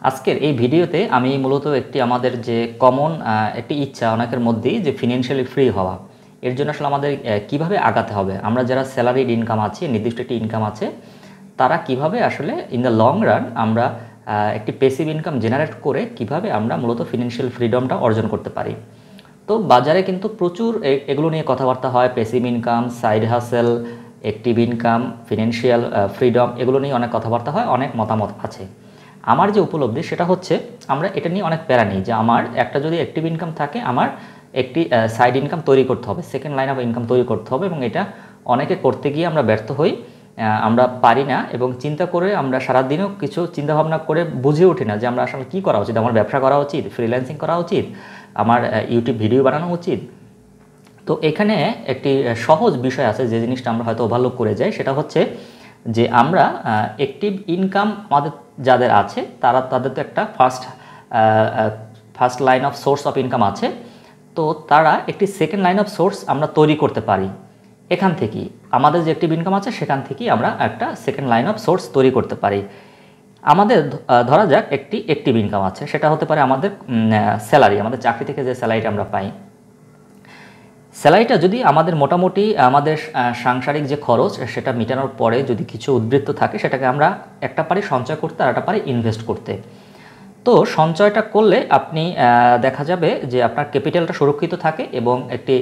আজকের এই ভিডিওতে আমি মূলত আমাদের যে কমন একটি ইচ্ছা অনেকের মধ্যেই যে ফিনান্সিয়ালি ফ্রি হওয়া, এর জন্য আসলে আমাদের কিভাবে আগাতে হবে। আমরা যারা স্যালারিড ইনকাম আছে, নির্দিষ্ট একটি ইনকাম আছে, তারা কিভাবে আসলে ইন দ্য লং রান আমরা একটি প্যাসিভ ইনকাম জেনারেট করে কিভাবে আমরা মূলত ফিনান্সিয়াল ফ্রিডমটা অর্জন করতে পারি। তো বাজারে কিন্তু প্রচুর এগুলো নিয়ে কথাবার্তা হয়, passive income, side hustle, active income, financial freedom, এগুলো নিয়ে অনেক কথাবার্তা হয়, অনেক মতামত আছে। আমার যে উপলব্ধি সেটা হচ্ছে আমরা এটা নিয়ে অনেক প্যারা নিই যে আমার একটা যদি অ্যাক্টিভ ইনকাম থাকে, আমার একটি সাইড ইনকাম তৈরি করতে হবে, সেকেন্ড লাইন অফ ইনকাম তৈরি করতে হবে, এবং এটা অনেকে করতে গিয়ে আমরা ব্যর্থ হই, আমরা পারি না, এবং চিন্তা করে আমরা সারাদিনও কিছু চিন্তাভাবনা করে বুঝে উঠি না যে আমরা আসলে কী করা উচিত। আমার ব্যবসা করা উচিত, ফ্রিল্যান্সিং করা উচিত, আমার ইউটিউব ভিডিও বানানো উচিত। তো এখানে একটি সহজ বিষয় আছে যে জিনিসটা আমরা হয়তো ওভারলুক করে যাই, সেটা হচ্ছে যে আমরা অ্যাক্টিভ ইনকাম আমাদের যাদের আছে তাদের তো একটা first line of swords of income আছে। তো তারা একটি সেকেন্ড লাইন অফ সোর্স আমরা তৈরি করতে পারি। এখান থেকেই আমাদের যে অ্যাক্টিভ ইনকাম আছে সেখান থেকেই আমরা একটা সেকেন্ড লাইন অফ সোর্স তৈরি করতে পারি। আমাদের ধরা যাক একটি অ্যাক্টিভ ইনকাম আছে, সেটা হতে পারে আমাদের স্যালারি, আমাদের চাকরি থেকে যে স্যালারিটা আমরা পাই। স্যালারিটা যদি আমাদের মোটামুটি আমাদের সাংসারিক যে খরচ সেটা মেটানোর পরে যদি কিছু উদ্বৃত্ত থাকে, সেটাকে আমরা একটা পারি সঞ্চয় করতে আর একটা পারি ইনভেস্ট করতে। তো সঞ্চয়টা করলে আপনি দেখা যাবে যে আপনার ক্যাপিটালটা সুরক্ষিত থাকে এবং একটি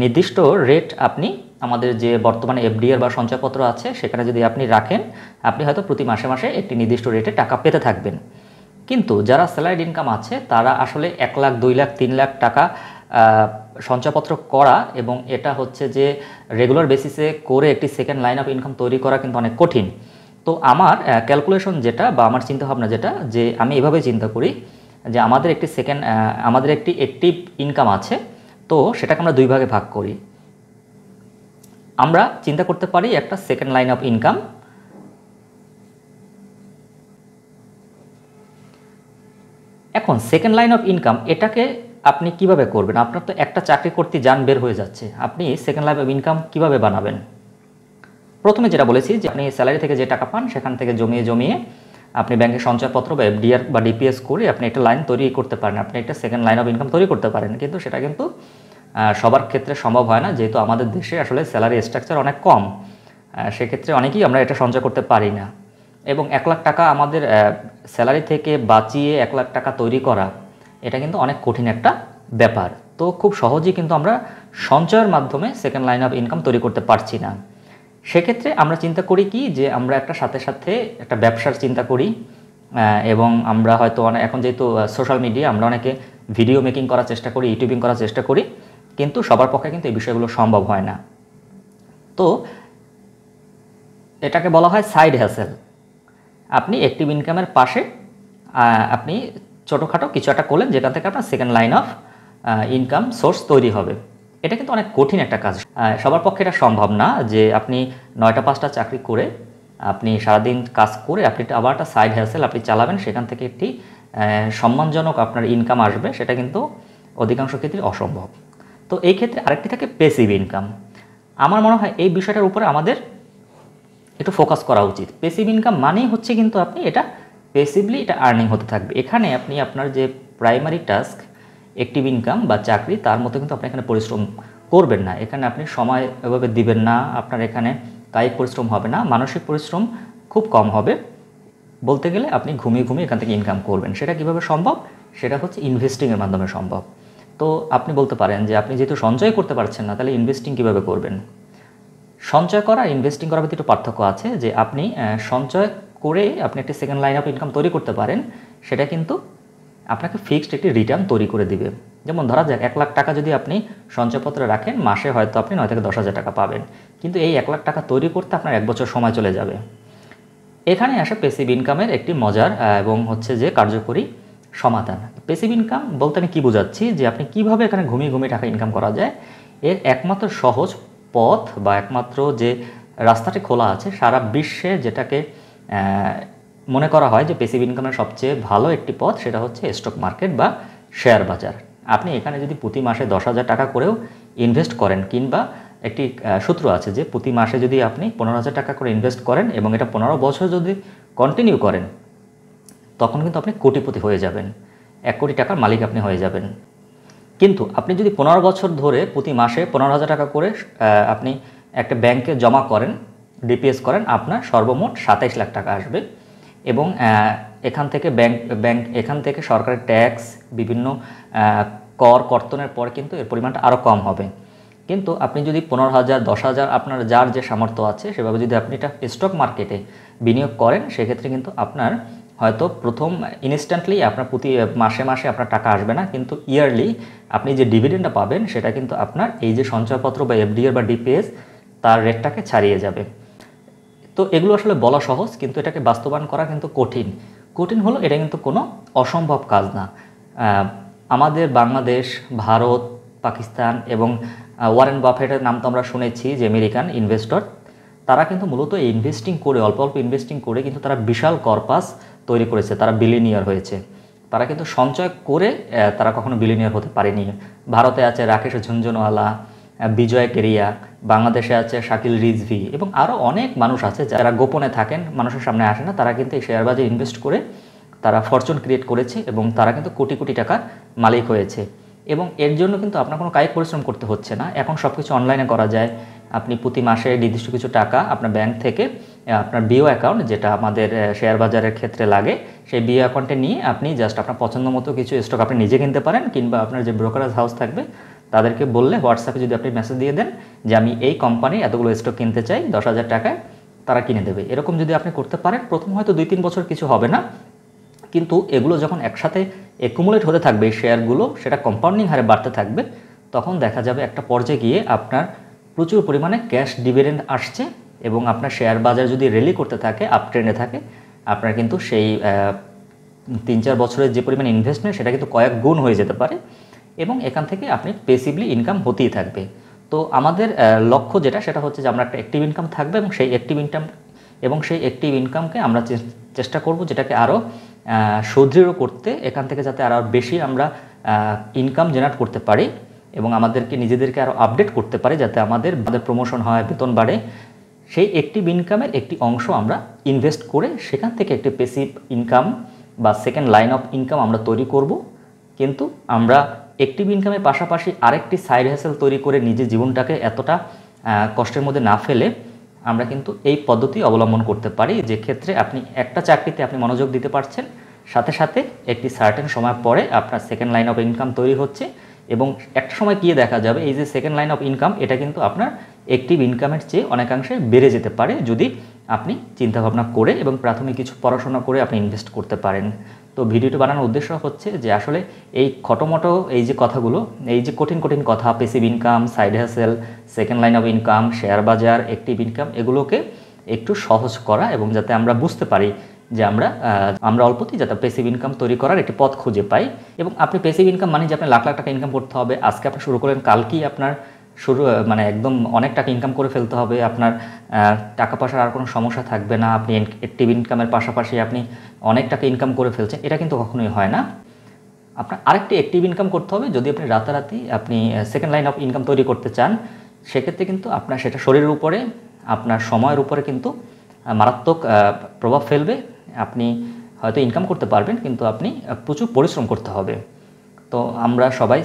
নির্দিষ্ট রেট আপনি আমাদের যে বর্তমানে এফডিআর বা সঞ্চয়পত্র আছে সেখানে যদি আপনি রাখেন, আপনি হয়তো প্রতি মাসে মাসে একটি নির্দিষ্ট রেটে টাকা পেতে থাকবেন। কিন্তু যারা স্যালারিড ইনকাম আছে তারা আসলে 1 লাখ, 2 লাখ, 3 লাখ টাকা সঞ্চয়পত্র করা, এবং এটা হচ্ছে যে রেগুলার বেসিসে করে একটি সেকেন্ড লাইন অফ ইনকাম তৈরি করা কিন্তু অনেক কঠিন। তো আমার ক্যালকুলেশন যেটা বা আমার চিন্তাভাবনা যেটা, যে আমি এভাবে চিন্তা করি যে আমাদের একটি অ্যাক্টিভ ইনকাম আছে, তো সেটাকে আমরা 2 ভাগে ভাগ করি। আমরা চিন্তা করতে পারি একটা সেকেন্ড লাইন অফ ইনকাম। এখন সেকেন্ড লাইন অফ ইনকাম এটাকে আপনি কিভাবে করবেন? আপনার তো একটা চাকরি করতে যান বের হয়ে যাচ্ছে, আপনি সেকেন্ড লাইন অফ ইনকাম কিভাবে বানাবেন? প্রথমে যেটা বলেছি যে আপনি স্যালারি থেকে যে টাকা পান সেখান থেকে জমিয়ে আপনি ব্যাংকে সঞ্চয়পত্র বা এফডিআর বা ডিপিএস করে আপনি একটা লাইন তৈরি করতে পারেন, আপনি একটা সেকেন্ড লাইন অফ ইনকাম তৈরি করতে পারেন। কিন্তু সেটা কিন্তু সবার ক্ষেত্রে সম্ভব হয় না, যেহেতু আমাদের দেশে আসলে স্যালারি স্ট্রাকচার অনেক কম। সেক্ষেত্রে অনেকেই আমরা এটা সঞ্চয় করতে পারি না, এবং 1 লাখ টাকা আমাদের স্যালারি থেকে বাঁচিয়ে 1 লাখ টাকা তৈরি করা, এটা কিন্তু অনেক কঠিন একটা ব্যাপার। তো খুব সহজেই কিন্তু আমরা সঞ্চয়ের মাধ্যমে সেকেন্ড লাইন অফ ইনকাম তৈরি করতে পারছি না। সেক্ষেত্রে আমরা চিন্তা করি কি, যে আমরা একটা সাথে একটা ব্যবসার চিন্তা করি, এবং আমরা হয়তো এখন যেহেতু সোশ্যাল মিডিয়া, আমরা অনেকে ভিডিও মেকিং করার চেষ্টা করি, ইউটিউবিং করার চেষ্টা করি, কিন্তু সবার পক্ষে কিন্তু এই বিষয়গুলো সম্ভব হয় না। তো এটাকে বলা হয় সাইড হ্যাসেল। আপনি অ্যাক্টিভ ইনকামের পাশে আপনি ছোটোখাটো কিছু একটা করলেন, যেখান থেকে আপনার second line of income source তৈরি হবে। এটা কিন্তু অনেক কঠিন একটা কাজ, সবার পক্ষে এটা সম্ভব না যে আপনি 9টা 5টা চাকরি করে আপনি সারাদিন কাজ করে আপনি আবার একটা সাইড হ্যাসেল আপনি চালাবেন, সেখান থেকে একটি সম্মানজনক আপনার ইনকাম আসবে, সেটা কিন্তু অধিকাংশ ক্ষেত্রে অসম্ভব। তো এই ক্ষেত্রে আরেকটি থাকে প্যাসিভ ইনকাম। আমার মনে হয় এই বিষয়টার উপরে আমাদের একটু ফোকাস করা উচিত। প্যাসিভ ইনকাম মানেই হচ্ছে কিন্তু আপনি এটা প্যাসিভলি এটা আর্নিং হতে থাকবে। এখানে আপনি আপনার যে প্রাইমারি টাস্ক অ্যাক্টিভ ইনকাম বা চাকরি, তার মতো কিন্তু আপনি এখানে পরিশ্রম করবেন না, এখানে আপনি সময় এভাবে দিবেন না, আপনার এখানে কায়িক পরিশ্রম হবে না, মানসিক পরিশ্রম খুব কম হবে। বলতে গেলে আপনি ঘুমিয়ে এখান থেকে ইনকাম করবেন। সেটা কিভাবে সম্ভব? সেটা হচ্ছে ইনভেস্টিংয়ের মাধ্যমে সম্ভব। তো আপনি বলতে পারেন যে আপনি যেহেতু সঞ্চয় করতে পারছেন না, তাহলে ইনভেস্টিং কীভাবে করবেন? সঞ্চয় করা ইনভেস্টিং করার ভিতরে একটু পার্থক্য আছে, যে আপনি সঞ্চয় করে আপনি একটি সেকেন্ড লাইন অফ ইনকাম তৈরি করতে পারেন, সেটা কিন্তু আপনাকে ফিক্সড একটি রিটার্ন তৈরি করে দিবে। যেমন ধরা যাক 1 লাখ টাকা যদি আপনি সঞ্চয়পত্রে রাখেন, মাসে হয়তো আপনি 9 থেকে 10,000 টাকা পাবেন, কিন্তু এই 1 লাখ টাকা তৈরি করতে আপনার 1 বছর সময় চলে যাবে। এখানে আসে প্যাসিভ ইনকামের একটি মজার এবং হচ্ছে যে কার্যকরী সমাধান। প্যাসিভ ইনকাম বলতে আমি কী বোঝাচ্ছি, যে আপনি কীভাবে এখানে ঘুমিয়ে টাকা ইনকাম করা যায়, এর একমাত্র সহজ পথ বা একমাত্র যে রাস্তাটি খোলা আছে সারা বিশ্বে, যেটাকে মনে করা হয় যে প্যাসিভ ইনকামের সবচেয়ে ভালো একটি পথ, সেটা হচ্ছে স্টক মার্কেট বা শেয়ার বাজার। আপনি এখানে যদি প্রতি মাসে 10,000 টাকা করেও ইনভেস্ট করেন, কিংবা একটি সূত্র আছে যে প্রতি মাসে যদি আপনি 15,000 টাকা করে ইনভেস্ট করেন এবং এটা 15 বছর যদি কন্টিনিউ করেন, তখন কিন্তু আপনি কোটিপতি হয়ে যাবেন, 1 কোটি টাকার মালিক আপনি হয়ে যাবেন। কিন্তু আপনি যদি 15 বছর ধরে প্রতি মাসে 15,000 টাকা করে আপনি একটা ব্যাংকে জমা করেন, ডিপিএস করেন, আপনার সর্বমোট 27 লাখ টাকা আসবে। এবং এখান থেকে এখান থেকে সরকারের ট্যাক্স, বিভিন্ন কর কর্তনের পর কিন্তু এর পরিমাণটা আরও কম হবে। কিন্তু আপনি যদি 15,000, 10,000 আপনার যার যে সামর্থ্য আছে সেভাবে যদি আপনি এটা স্টক মার্কেটে বিনিয়োগ করেন, সেক্ষেত্রে কিন্তু আপনার হয়তো প্রথম ইনস্ট্যান্টলি আপনার প্রতি মাসে মাসে আপনার টাকা আসবে না, কিন্তু ইয়ারলি আপনি যে ডিভিডেন্ডটা পাবেন সেটা কিন্তু আপনার এই যে সঞ্চয়পত্র বা এফডিআর বা ডিপিএস তার রেটটাকে ছাড়িয়ে যাবে। তো এগুলো আসলে বলা সহজ, কিন্তু এটাকে বাস্তবায়ন করা কিন্তু কঠিন হলো, এটা কিন্তু কোনো অসম্ভব কাজ না। আমাদের বাংলাদেশ, ভারত, পাকিস্তান এবং ওয়ারেন বাফেটের নাম তো আমরা শুনেছি, যে আমেরিকান ইনভেস্টর, তারা কিন্তু মূলত ইনভেস্টিং করে, অল্প অল্প ইনভেস্টিং করে কিন্তু তারা বিশাল কর্পাস তৈরি করেছে, তারা বিলিনিয়ার হয়েছে। তারা কিন্তু সঞ্চয় করে তারা কখনো বিলিনিয়ার হতে পারেনি। ভারতে আছে রাকেশ ঝুনঝুনওয়ালা, বিজয় কেরিয়া, বাংলাদেশে আছে শাকিল রিজভি এবং আরও অনেক মানুষ আছে যারা গোপনে থাকেন, মানুষের সামনে আসে না। তারা কিন্তু এই শেয়ার বাজারে ইনভেস্ট করে তারা ফরচুন ক্রিয়েট করেছে এবং তারা কিন্তু কোটি কোটি টাকার মালিক হয়েছে। এবং এর জন্য কিন্তু আপনার কোনো কায়িক পরিশ্রম করতে হচ্ছে না, এখন সব কিছু অনলাইনে করা যায়। আপনি প্রতি মাসে নির্দিষ্ট কিছু টাকা আপনার ব্যাংক থেকে আপনার বিও অ্যাকাউন্ট, যেটা আমাদের শেয়ার বাজারের ক্ষেত্রে লাগে, সেই বিও অ্যাকাউন্টে নিয়ে আপনি জাস্ট আপনার পছন্দ মতো কিছু স্টক আপনি নিজে কিনতে পারেন, কিংবা আপনার যে ব্রোকারেজ হাউস থাকবে তাদেরকে বললে, হোয়াটসঅ্যাপে যদি আপনি মেসেজ দিয়ে দেন যে আমি এই কোম্পানির এতগুলো স্টক কিনতে চাই 10,000 টাকায়, তারা কিনে দেবে। এরকম যদি আপনি করতে পারেন, প্রথম হয়তো 2-3 বছর কিছু হবে না, কিন্তু এগুলো যখন একসাথে অ্যাকুমুলেট হতে থাকবে এই শেয়ারগুলো, সেটা কম্পাউন্ডিং হারে বাড়তে থাকবে, তখন দেখা যাবে একটা পর্যায়ে গিয়ে আপনার প্রচুর পরিমাণে ক্যাশ ডিভিডেন্ড আসছে। এবং আপনার শেয়ার বাজার যদি র্যালি করতে থাকে, আপ ট্রেন্ডে থাকে, আপনার কিন্তু সেই 3-4 বছরের যে পরিমাণ ইনভেস্টমেন্ট সেটা কিন্তু কয়েক গুণ হয়ে যেতে পারে, এবং এখান থেকে আপনি পেসিভলি ইনকাম হতেই থাকবে। তো আমাদের লক্ষ্য যেটা, সেটা হচ্ছে যে আমরা একটা অ্যাক্টিভ ইনকাম থাকবে, এবং সেই অ্যাক্টিভ ইনকামকে আমরা চেষ্টা করব যেটাকে আরও সুদৃঢ় করতে, এখান থেকে যাতে আরও বেশি আমরা ইনকাম জেনারেট করতে পারি এবং আমাদেরকে নিজেদেরকে আরও আপডেট করতে পারি, যাতে আমাদের প্রমোশন হয়, বেতন বাড়ে। সেই অ্যাক্টিভ ইনকামের একটি অংশ আমরা ইনভেস্ট করে সেখান থেকে একটি প্যাসিভ ইনকাম বা সেকেন্ড লাইন অফ ইনকাম আমরা তৈরি করব। কিন্তু আমরা অ্যাক্টিভ ইনকামের পাশাপাশি আরেকটি সাইড হ্যাসেল তৈরি করে নিজের জীবনটাকে এতটা কষ্টের মধ্যে না ফেলে আমরা কিন্তু এই পদ্ধতি অবলম্বন করতে পারি, যে ক্ষেত্রে আপনি একটা চাকরিতে আপনি মনোযোগ দিতে পারছেন, সাথে সাথে একটি সার্টেন সময় পরে আপনার সেকেন্ড লাইন অফ ইনকাম তৈরি হচ্ছে, এবং একটা সময় গিয়ে দেখা যাবে এই যে সেকেন্ড লাইন অফ ইনকাম, এটা কিন্তু আপনার অ্যাক্টিভ ইনকামের চেয়ে অনেকাংশে বেড়ে যেতে পারে যদি আপনি চিন্তাভাবনা করে এবং প্রাথমিক কিছু পড়াশোনা করে আপনি ইনভেস্ট করতে পারেন। তো ভিডিওটি বানানোর উদ্দেশ্য হচ্ছে যে আসলে এই খটোমটো এই যে কথাগুলো, এই যে কঠিন কথা, passive income, side hassle, second line of income, share বাজার, অ্যাক্টিভ ইনকাম, এগুলোকে একটু সহজ করা, এবং যাতে আমরা বুঝতে পারি যে আমরা অল্পতেই যাতে প্যাসিভ ইনকাম তৈরি করার একটি পথ খুঁজে পাই। এবং আপনি প্যাসিভ ইনকাম মানে যে আপনি লাখ লাখ টাকা ইনকাম করতে হবে, আজকে আপনি শুরু করেন, কালকেই আপনার একদম অনেক টাকা ইনকাম করে ফেলতে হবে, আপনার টাকা পয়সার আর কোনো সমস্যা থাকবে না, আপনি অ্যাক্টিভ ইনকামের পাশাপাশি আপনি অনেক টাকা ইনকাম করে ফেলছেন, এটা কিন্তু কখনোই হয় না। আপনার আরেকটি অ্যাক্টিভ ইনকাম করতে হবে, যদি আপনি রাতারাতি আপনি সেকেন্ড লাইন অফ ইনকাম তৈরি করতে চান, সেক্ষেত্রে কিন্তু আপনার সেটা শরীরের উপরে, আপনার সময়ের উপরে কিন্তু মারাত্মক প্রভাব ফেলবে। আপনি হয়তো ইনকাম করতে পারবেন, কিন্তু আপনি প্রচুর পরিশ্রম করতে হবে। তো আমরা সবাই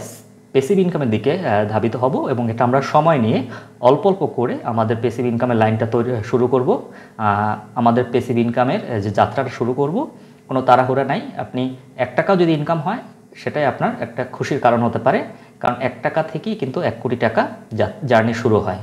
প্যাসিভ ইনকামের দিকে ধাবিত হব, এবং এটা আমরা সময় নিয়ে অল্প অল্প করে আমাদের প্যাসিভ ইনকামের লাইনটা শুরু করব, আমাদের প্যাসিভ ইনকামের যে যাত্রাটা শুরু করব। কোনো তাড়াহুড়া নাই, আপনি 1 টাকাও যদি ইনকাম হয় সেটাই আপনার একটা খুশির কারণ হতে পারে, কারণ 1 টাকা থেকেই কিন্তু 1 কোটি টাকা জার্নি শুরু হয়।